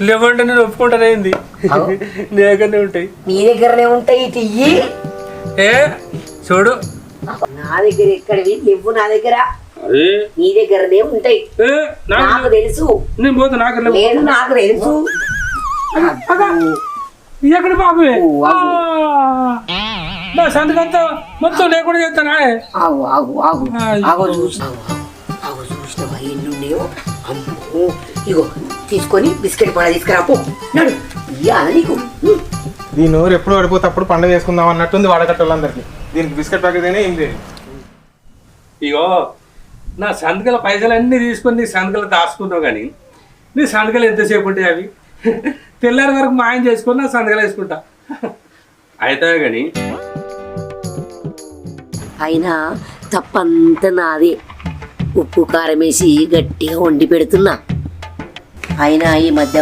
లేవంటే నేను ఒప్పుకుంటానేంది నీ దగ్గరనే ఉంటాయి. నీ దగ్గరనే ఉంటాయి ఇయ్యి. ఏ చూడు నా దగ్గర ఎక్కడివి లేవు, నా దగ్గర నీ దగ్గరనే ఉంటాయి. నాకు తెలుసు. నేను పోతా. నాకు లేదు, నాకు తెలుసు. ఎక్కడ బాబే నా సంతకంతా మొత్తం లేకుండా చేస్తానా? ఆగు ఆగు ఆగు ఆగో చూసినావా ఎన్నున్నాయో? అమ్మో ఇగో తీసుకొని బిస్కెట్ పడ తీసుకురాపో. నడు ఇయ్యాల నీకు. దీని ఊరు ఎప్పుడు పడిపోతే అప్పుడు పండుగ వేసుకుందాం అన్నట్టుంది వాడకట్టోళ్ళందరికీ. దీనికి బిస్కెట్ ప్యాకెట్ అయినా ఏం లేదు. ఇగో నా సంతకాల పైసలన్నీ తీసుకొని నీ సంతకాలు దాచుకున్నావు కానీ నీ సంతకాలు ఎంతసేపు ఉంటాయి? అవి తెల్లారి వరకు మాయం చేసుకొని నా సంతకాలు వేసుకుంటా అయితే కానీ. అయినా తప్పంతా నాదే. ఉప్పు కారం వేసి గట్టిగా వండి పెడుతున్నా. అయినా ఈ మధ్య